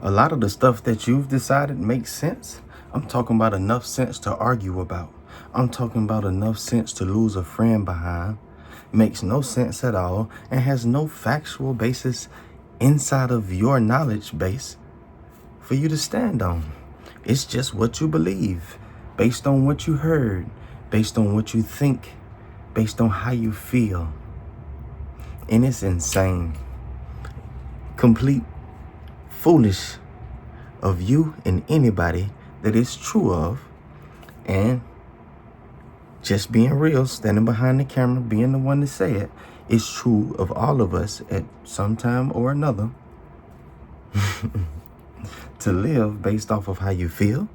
A lot of the stuff that you've decided makes sense. I'm talking about enough sense to argue about. I'm talking about enough sense to lose a friend behind. Makes no sense at all and has no factual basis inside of your knowledge base for you to stand on. It's just what you believe, based on what you heard, based on what you think, based on how you feel. And it's insane. Complete foolish of you and anybody that is true of. And just being real, standing behind the camera, being the one to say it, is true of all of us at some time or another. To live based off of how you feel,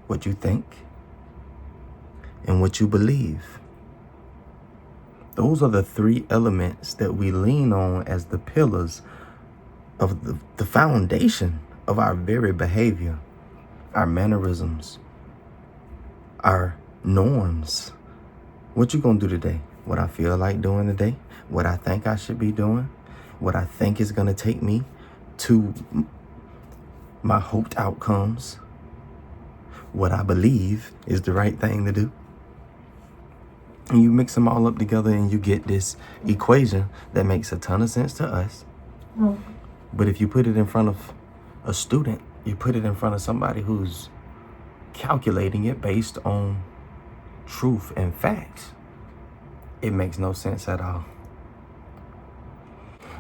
what you think, and what you believe. Those are the three elements that we lean on as the pillars of the foundation of our very behavior, our mannerisms, our norms. What you gonna do today? What I feel like doing today? What I think I should be doing? What I think is gonna take me to my hoped outcomes? What I believe is the right thing to do? And you mix them all up together and you get this equation that makes a ton of sense to us. But if you put it in front of a student, you put it in front of somebody who's calculating it based on truth and facts, it makes no sense at all.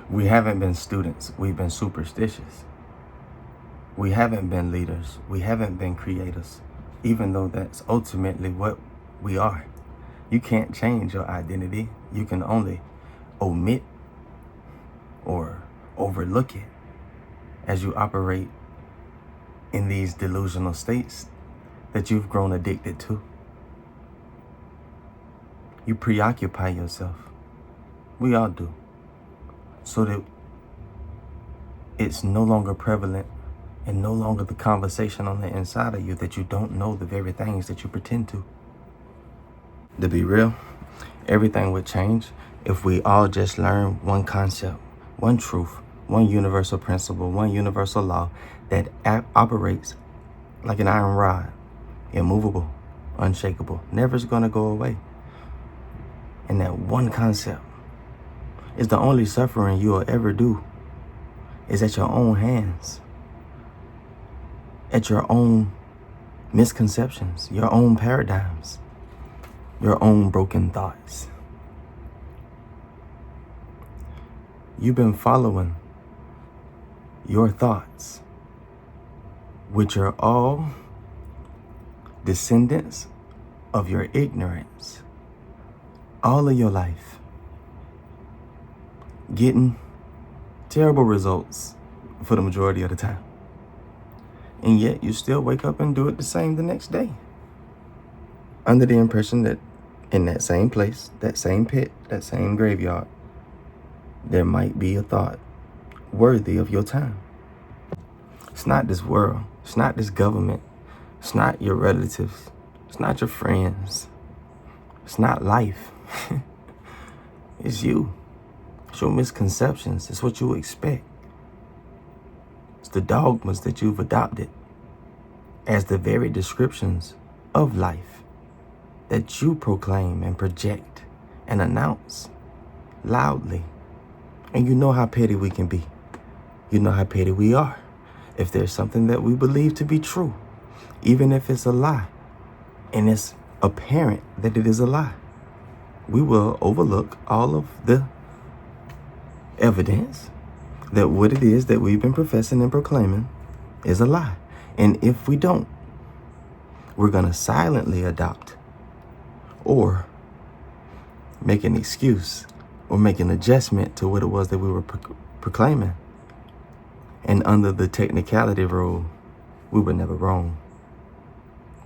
We haven't been students. We've been superstitious. We haven't been leaders. We haven't been creators, even though that's ultimately what we are. You can't change your identity. You can only omit or overlook it as you operate in these delusional states that you've grown addicted to. You preoccupy yourself. We all do. So that it's no longer prevalent and no longer the conversation on the inside of you that you don't know the very things that you pretend to. To be real, everything would change if we all just learn one concept, one truth, one universal principle, one universal law that operates like an iron rod, immovable, unshakable, never is going to go away. And that one concept is the only suffering you will ever do is at your own hands, at your own misconceptions, your own paradigms, your own broken thoughts. You've been following your thoughts, which are all descendants of your ignorance, all of your life, getting terrible results for the majority of the time. And yet you still wake up and do it the same the next day, under the impression that in that same place, that same pit, that same graveyard, there might be a thought worthy of your time. It's not this world. It's not this government. It's not your relatives. It's not your friends. It's not life. It's you. It's your misconceptions. It's what you expect. It's the dogmas that you've adopted as the very descriptions of life that you proclaim and project and announce loudly. And you know how petty we can be. You know how petty we are. If there's something that we believe to be true, even if it's a lie, and it's apparent that it is a lie, we will overlook all of the evidence that what it is that we've been professing and proclaiming is a lie. And if we don't, we're going to silently adopt or make an excuse or make an adjustment to what it was that we were proclaiming. And under the technicality rule, we were never wrong.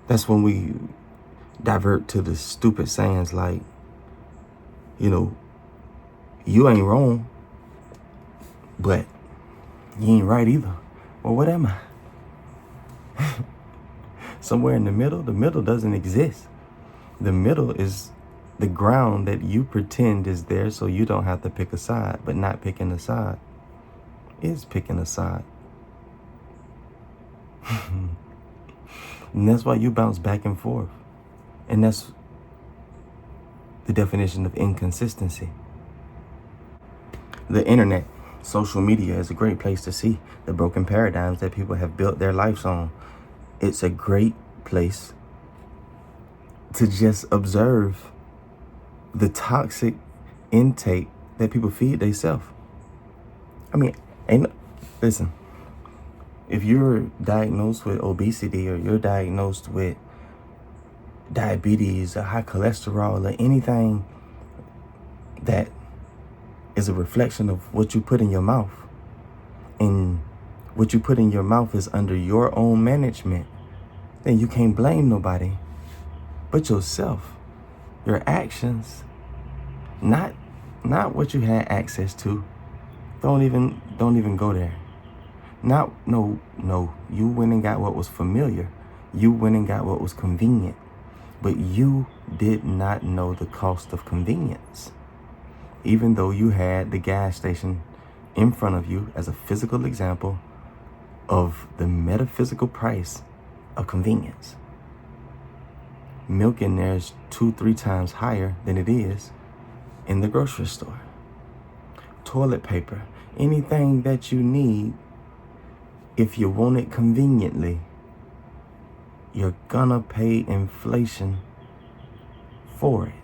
That's when we divert to the stupid sayings like, you ain't wrong, but you ain't right either. Well, what am I? Somewhere in the middle doesn't exist. The middle is the ground that you pretend is there so you don't have to pick a side, but not picking a side is picking a side. And that's why you bounce back and forth. And that's the definition of inconsistency. The internet, social media is a great place to see the broken paradigms that people have built their lives on. It's a great place to just observe the toxic intake that people feed themselves. I mean, listen, if you're diagnosed with obesity or you're diagnosed with diabetes or high cholesterol or anything that is a reflection of what you put in your mouth, and what you put in your mouth is under your own management, then you can't blame nobody but yourself. Your actions, not what you had access to. Don't even go there. No, you went and got what was familiar. You went and got what was convenient. But you did not know the cost of convenience. Even though you had the gas station in front of you as a physical example of the metaphysical price of convenience. Milk in there is 2-3 times higher than it is in the grocery store. Toilet paper, anything that you need, if you want it conveniently, you're gonna pay inflation for it.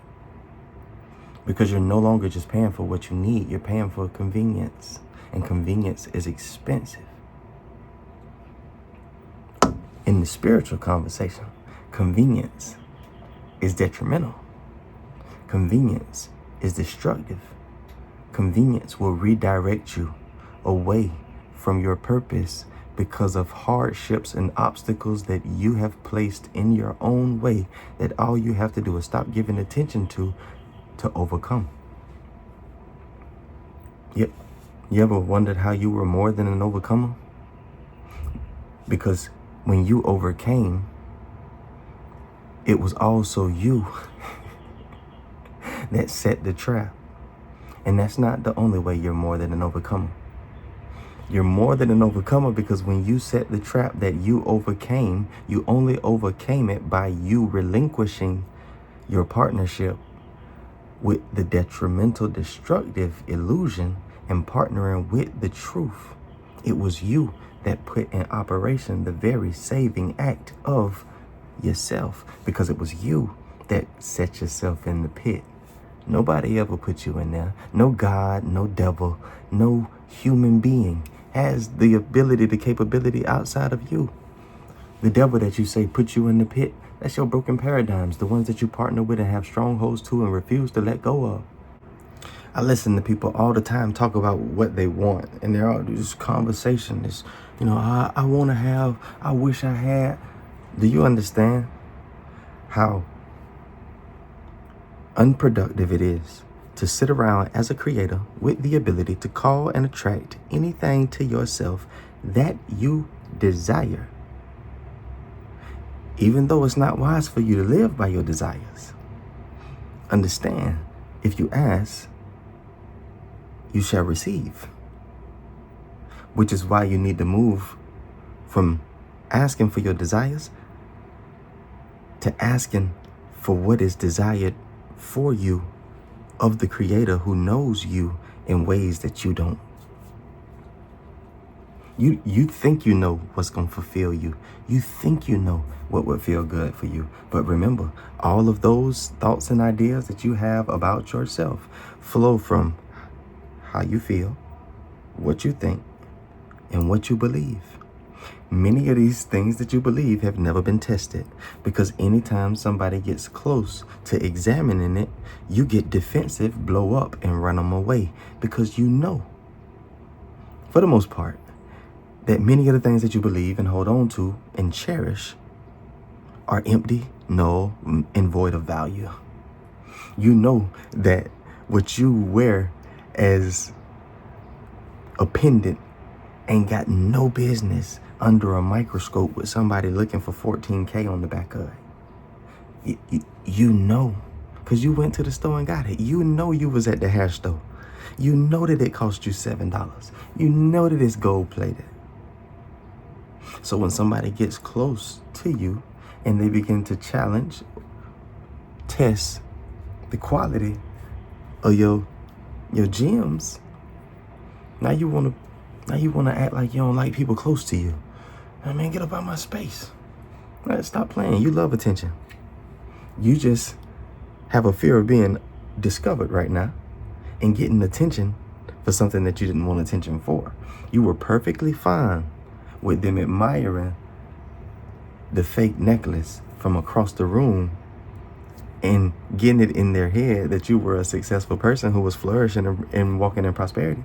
Because you're no longer just paying for what you need, you're paying for convenience. And convenience is expensive. In the spiritual conversation, convenience is detrimental. Convenience is destructive. Convenience will redirect you away from your purpose because of hardships and obstacles that you have placed in your own way, that all you have to do is stop giving attention to overcome. You ever wondered how you were more than an overcomer? Because when you overcame, it was also you that set the trap. And that's not the only way you're more than an overcomer. You're more than an overcomer because when you set the trap that you overcame, you only overcame it by you relinquishing your partnership with the detrimental, destructive illusion and partnering with the truth. It was you that put in operation the very saving act of yourself, because it was you that set yourself in the pit. Nobody ever put you in there. No God, no devil, no human being has the ability, the capability outside of you. The devil that you say put you in the pit, that's your broken paradigms, the ones that you partner with and have strongholds to and refuse to let go of. I listen to people all the time talk about what they want, and they're all this conversation, this, I want to have, I wish I had. Do you understand how unproductive it is to sit around as a creator with the ability to call and attract anything to yourself that you desire, even though it's not wise for you to live by your desires? Understand, if you ask, you shall receive. Which is why you need to move from asking for your desires to asking for what is desired for you of the Creator who knows you in ways that you don't. You think you know what's going to fulfill you. You think you know what would feel good for you. But remember, all of those thoughts and ideas that you have about yourself flow from how you feel, what you think, and what you believe. Many of these things that you believe have never been tested, because anytime somebody gets close to examining it, you get defensive, blow up, and run them away, because you know, for the most part, that many of the things that you believe and hold on to and cherish are empty, null, and void of value. You know that what you wear as a pendant ain't got no business under a microscope with somebody looking for 14K on the back of it. You know, because you went to the store and got it. You know you was at the hair store. You know that it cost you $7. You know that it's gold plated. So when somebody gets close to you and they begin to challenge, test the quality of your gems, now you wanna act like you don't like people close to you. I mean, get up out my space. Stop playing. You love attention. You just have a fear of being discovered right now and getting attention for something that you didn't want attention for. You were perfectly fine with them admiring the fake necklace from across the room and getting it in their head that you were a successful person who was flourishing and walking in prosperity.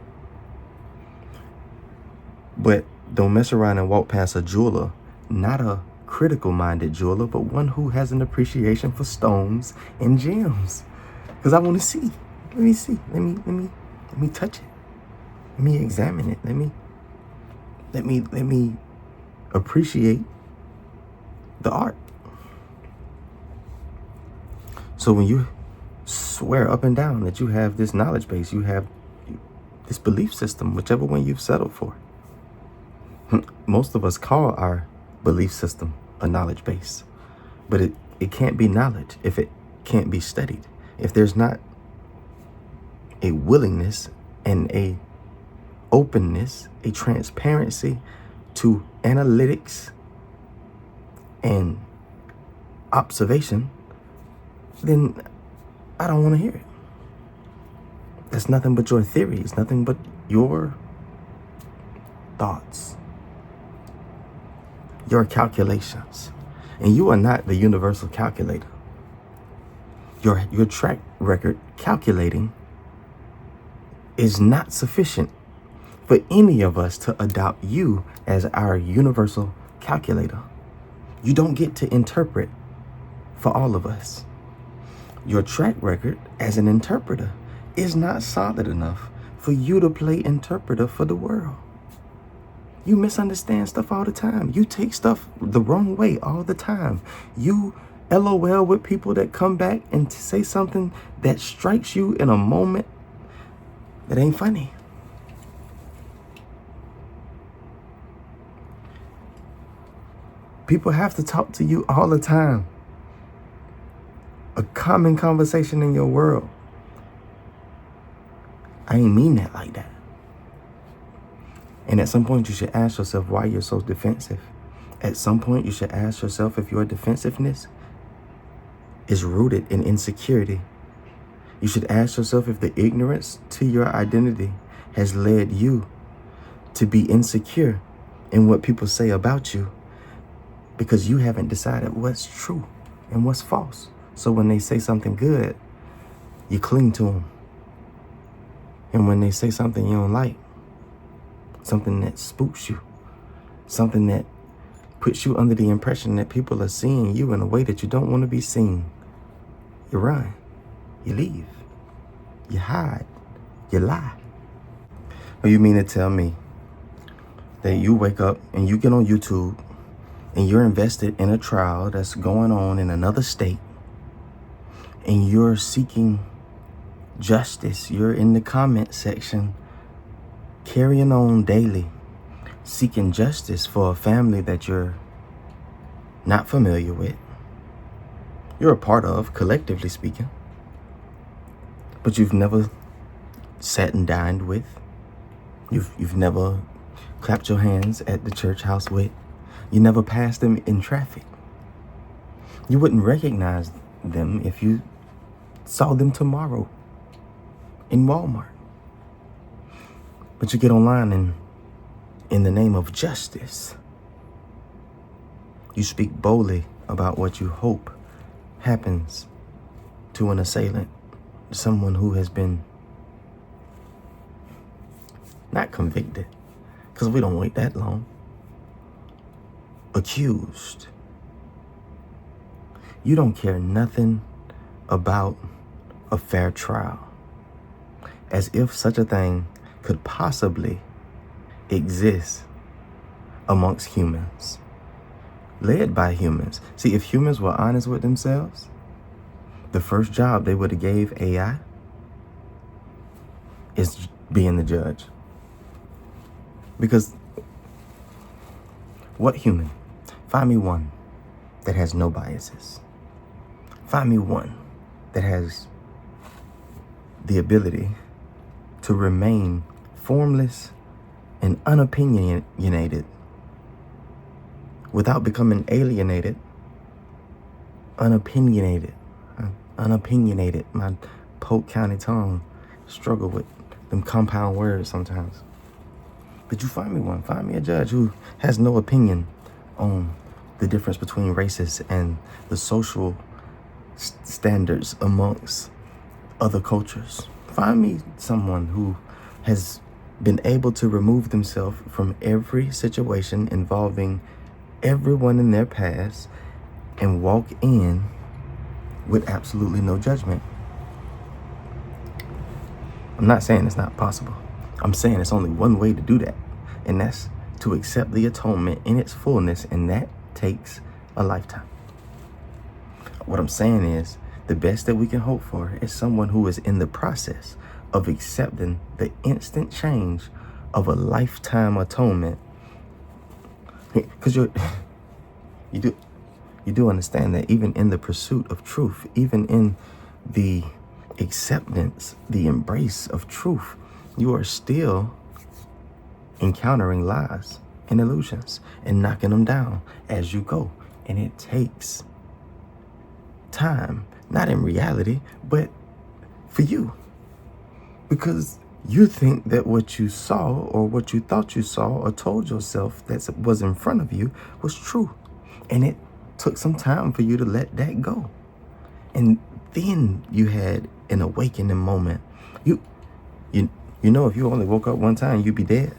But don't mess around and walk past a jeweler, not a critical-minded jeweler, but one who has an appreciation for stones and gems. Because I want to see. Let me see. Let me touch it. Let me examine it. Let me appreciate the art. So when you swear up and down that you have this knowledge base, you have this belief system, whichever one you've settled for. Most of us call our belief system a knowledge base, but it can't be knowledge if it can't be studied. If there's not a willingness and a openness, a transparency to analytics and observation, then I don't want to hear it. That's nothing but your theory. It's nothing but your thoughts, your calculations. And you are not the universal calculator. Your track record calculating is not sufficient for any of us to adopt you as our universal calculator. You don't get to interpret for all of us. Your track record as an interpreter is not solid enough for you to play interpreter for the world. You misunderstand stuff all the time. You take stuff the wrong way all the time. You LOL with people that come back and say something that strikes you in a moment that ain't funny. People have to talk to you all the time. A common conversation in your world. I ain't mean that like that. And at some point, you should ask yourself why you're so defensive. At some point, you should ask yourself if your defensiveness is rooted in insecurity. You should ask yourself if the ignorance to your identity has led you to be insecure in what people say about you because you haven't decided what's true and what's false. So when they say something good, you cling to them. And when they say something you don't like, something that spooks you, something that puts you under the impression that people are seeing you in a way that you don't want to be seen, you run, you leave, you hide, you lie. Or you mean to tell me that you wake up and you get on YouTube and you're invested in a trial that's going on in another state and you're seeking justice, you're in the comment section carrying on daily, seeking justice for a family that you're not familiar with, you're a part of, collectively speaking, but you've never sat and dined with, you've never clapped your hands at the church house with, you never passed them in traffic. You wouldn't recognize them if you saw them tomorrow in Walmart. But you get online and in the name of justice, you speak boldly about what you hope happens to an assailant, someone who has been not convicted, because we don't wait that long, accused. You don't care nothing about a fair trial, as if such a thing could possibly exist amongst humans, led by humans. See, if humans were honest with themselves, the first job they would have gave AI is being the judge. Because What human? Find me one that has no biases. Find me one that has the ability to remain formless and unopinionated without becoming alienated, unopinionated. My Polk County tongue struggle with them compound words sometimes. But you find me one. Find me a judge who has no opinion on the difference between races and the social standards amongst other cultures. Find me someone who has been able to remove themselves from every situation involving everyone in their past and walk in with absolutely no judgment. I'm not saying it's not possible. I'm saying it's only one way to do that, and that's to accept the atonement in its fullness, and that takes a lifetime. What I'm saying is the best that we can hope for is someone who is in the process of accepting the instant change of a lifetime atonement. Because you do understand that even in the pursuit of truth, even in the acceptance, the embrace of truth, you are still encountering lies and illusions and knocking them down as you go. And it takes time, not in reality, but for you. Because you think that what you saw or what you thought you saw or told yourself that was in front of you was true. And it took some time for you to let that go. And then you had an awakening moment. You know, if you only woke up one time, you'd be dead.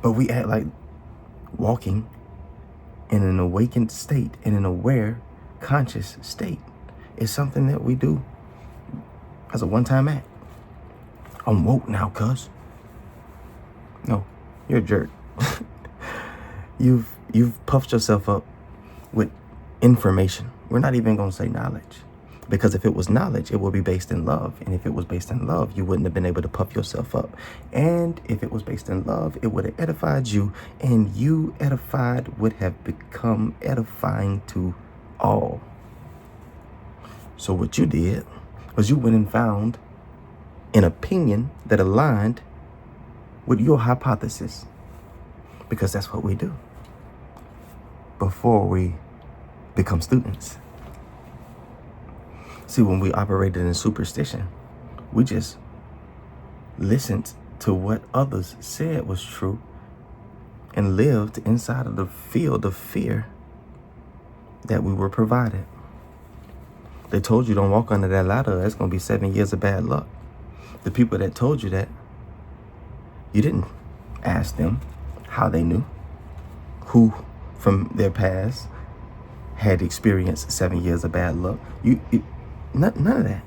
But we act like walking in an awakened state, in an aware, conscious state, is something that we do as a one-time act. I'm woke now, cuz. No, you're a jerk. You've puffed yourself up with information. We're not even going to say knowledge. Because if it was knowledge, it would be based in love. And if it was based in love, you wouldn't have been able to puff yourself up. And if it was based in love, it would have edified you. And you edified would have become edifying to all. So what you did was you went and found an opinion that aligned with your hypothesis. Because that's what we do before we become students. See, when we operated in superstition, we just listened to what others said was true and lived inside of the field of fear that we were provided. They told you don't walk under that ladder. That's going to be 7 years of bad luck. The people that told you that, you didn't ask them how they knew, who from their past had experienced 7 years of bad luck. None of that.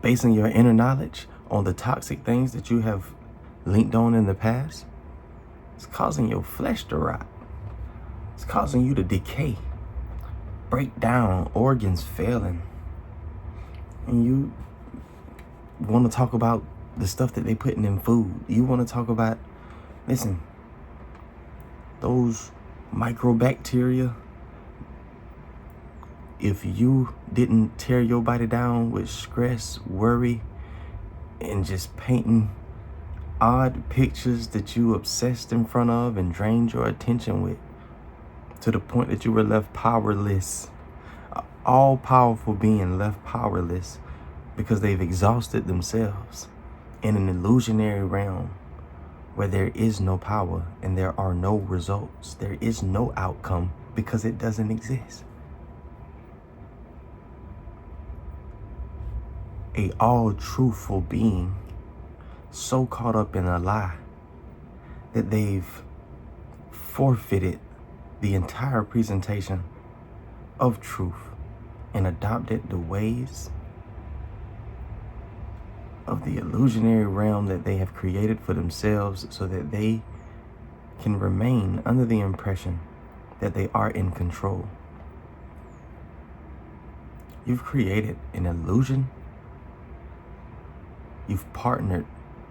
Basing your inner knowledge on the toxic things that you have linked on in the past, it's causing your flesh to rot. It's causing you to decay, break down, organs failing. And you want to talk about the stuff that they putting in food. You want to talk about, listen, those microbacteria. If you didn't tear your body down with stress, worry, and just painting odd pictures that you obsessed in front of and drained your attention with, to the point that you were left powerless, all-powerful being left powerless because they've exhausted themselves in an illusionary realm where there is no power and there are no results. There is no outcome because it doesn't exist. A all-truthful being so caught up in a lie that they've forfeited the entire presentation of truth and adopted the ways of the illusionary realm that they have created for themselves so that they can remain under the impression that they are in control. You've created an illusion. You've partnered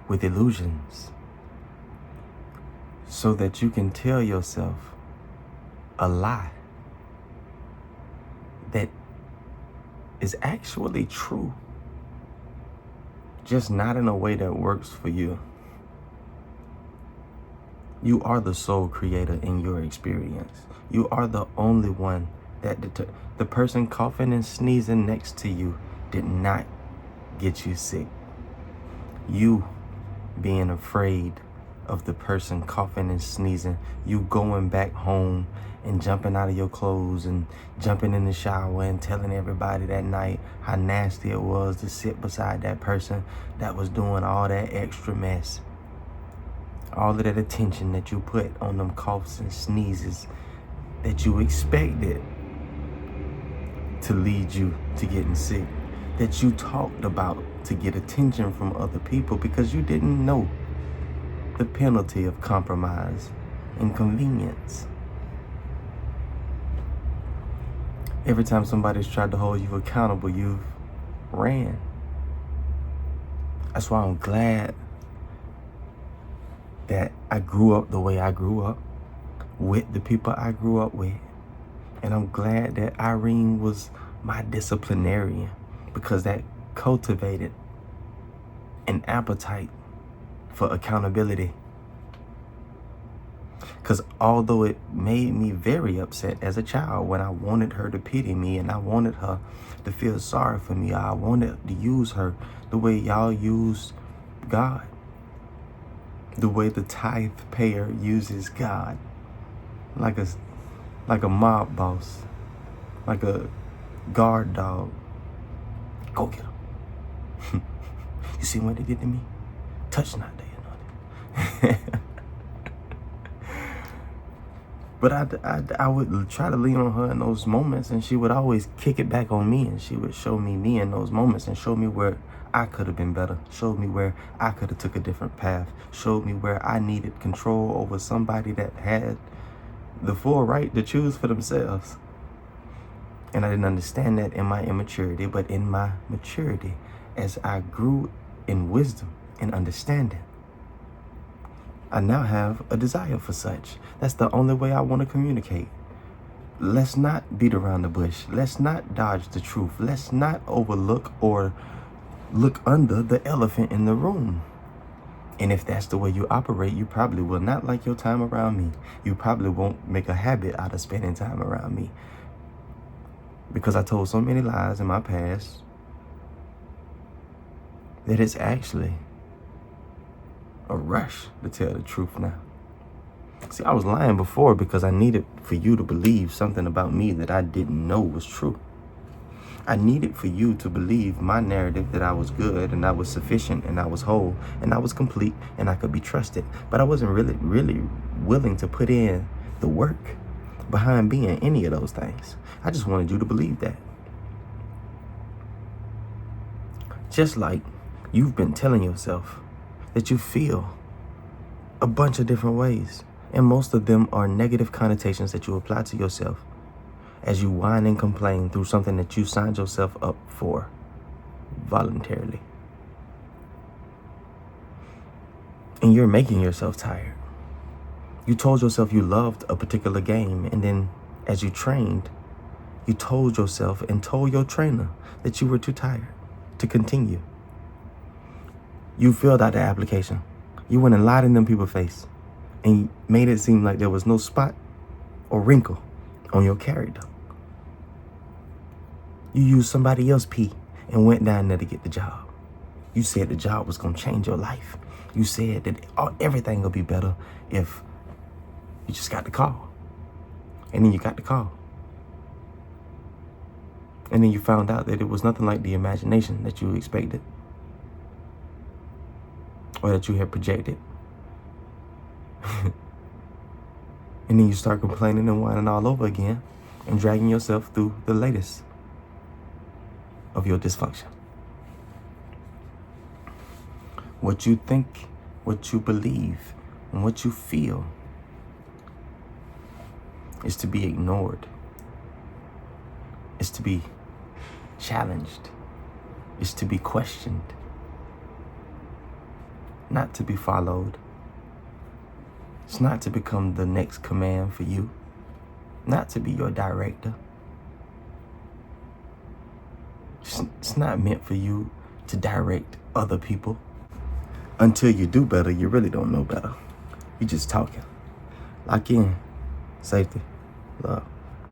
with illusions so that you can tell yourself a lie that is actually true, just not in a way that works for you. You are the sole creator in your experience. You are the only one that the person coughing and sneezing next to you did not get you sick. You being afraid of the person coughing and sneezing, you going back home and jumping out of your clothes and jumping in the shower and telling everybody that night how nasty it was to sit beside that person that was doing all that extra mess. All of that attention that you put on them coughs and sneezes that you expected to lead you to getting sick, that you talked about to get attention from other people because you didn't know the penalty of compromise and convenience. Every time somebody's tried to hold you accountable, you've ran. That's why I'm glad that I grew up the way I grew up, with the people I grew up with. And I'm glad that Irene was my disciplinarian, because that cultivated an appetite for accountability. Because although it made me very upset as a child when I wanted her to pity me and I wanted her to feel sorry for me, I wanted to use her the way y'all use God, the way the tithe payer uses God, like a mob boss, like a guard dog. Go get him. You see what they did to me? Touch not, they anointed. But I would try to lean on her in those moments, and she would always kick it back on me, and she would show me in those moments and show me where I could have been better, showed me where I could have took a different path, showed me where I needed control over somebody that had the full right to choose for themselves. And I didn't understand that in my immaturity, but in my maturity, as I grew in wisdom and understanding, I now have a desire for such. That's the only way I want to communicate. Let's not beat around the bush. Let's not dodge the truth. Let's not overlook or look under the elephant in the room. And if that's the way you operate, you probably will not like your time around me. You probably won't make a habit out of spending time around me, because I told so many lies in my past that it's actually a rush to tell the truth now. See, I was lying before because I needed for you to believe something about me that I didn't know was true. I needed for you to believe my narrative that I was good and I was sufficient and I was whole and I was complete and I could be trusted. But I wasn't really willing to put in the work behind being any of those things. I just wanted you to believe that. Just like you've been telling yourself that you feel a bunch of different ways, and most of them are negative connotations that you apply to yourself as you whine and complain through something that you signed yourself up for voluntarily. And you're making yourself tired. You told yourself you loved a particular game, and then as you trained, you told yourself and told your trainer that you were too tired to continue. You filled out the application. You went and lied in them people's face and made it seem like there was no spot or wrinkle on your character. You used somebody else's pee and went down there to get the job. You said the job was going to change your life. You said that everything will be better if you just got the call. And then you got the call. And then you found out that it was nothing like the imagination that you expected or that you had projected. And then you start complaining and whining all over again and dragging yourself through the latest of your dysfunction. What you think, what you believe, and what you feel is to be ignored, is to be challenged, is to be questioned, not to be followed. It's not to become the next command for you, not to be your director. It's not meant for you to direct other people. Until you do better, you really don't know better. You're just talking. Lock in. Safety. Love.